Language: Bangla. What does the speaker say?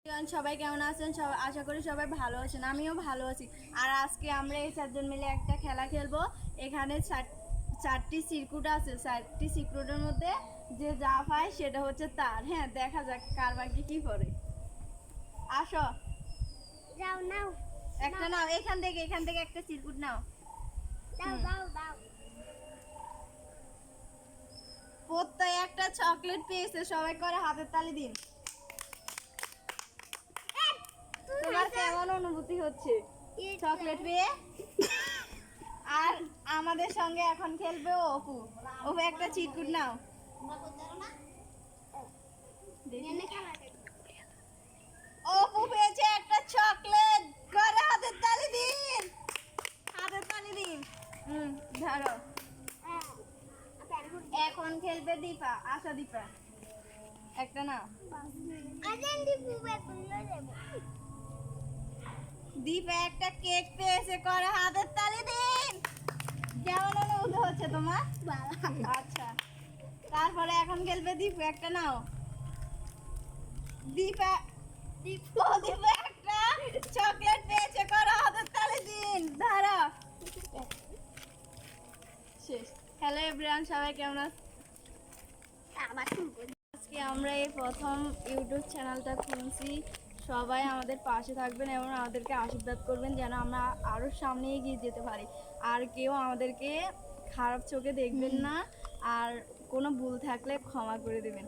সবাই কেমন আছেন? সবাই আশা করি সবাই ভালো আছেন। আমিও ভালো আছি। আর আজকে আমরা এই চারজন মিলে একটা খেলা খেলবো। এখানে চারটি সিরকুট আছে। চারটি সিরকুটের মধ্যে যে যা পায় সেটা হচ্ছে তার। হ্যাঁ, দেখা যাক কার ভাগ্যে কি করে। আসো, যাও নাও একটা নাও। এখান থেকে একটা সিরকুট নাও। দাও দাও দাও প্রত্যেক একটা চকলেট পেয়েছে। সবাই করে হাতের তালি দিন। তোমার কেমন অনুভূতি হচ্ছে চকলেট পেয়ে? আর আমাদের সঙ্গে এখন খেলবে অপু। অপু একটা চিরকুট নাও। অপু পেয়েছে একটা চকলেট। করে হাতের তালি দিন, হাতের তালি দিন। ধরো। এখন খেলবে দীপা। আসো দীপা, একটা নাও। দীপা একটা কেক পেয়েছে। করে হাতের তালি দিন। কেমন অনুভূতি হচ্ছে তোমার? আচ্ছা, তারপরে এখন খেলবে দীপু। একটা নাও। দীপা একটা চকলেট পেয়েছে। করে হাতের তালি দিন। ধরো। শেষ। হ্যালো এভরিওয়ান, সবাই কেমন আছেন? আজকে আমরা এই প্রথম ইউটিউব চ্যানেলটা খুলছি। সবাই আমাদের পাশে থাকবেন এবং আমাদেরকে আশীর্বাদ করবেন যেন আমরা আরও সামনে এগিয়ে যেতে পারি। আর কেউ আমাদেরকে খারাপ চোখে দেখবেন না, আর কোনো ভুল থাকলে ক্ষমা করে দেবেন।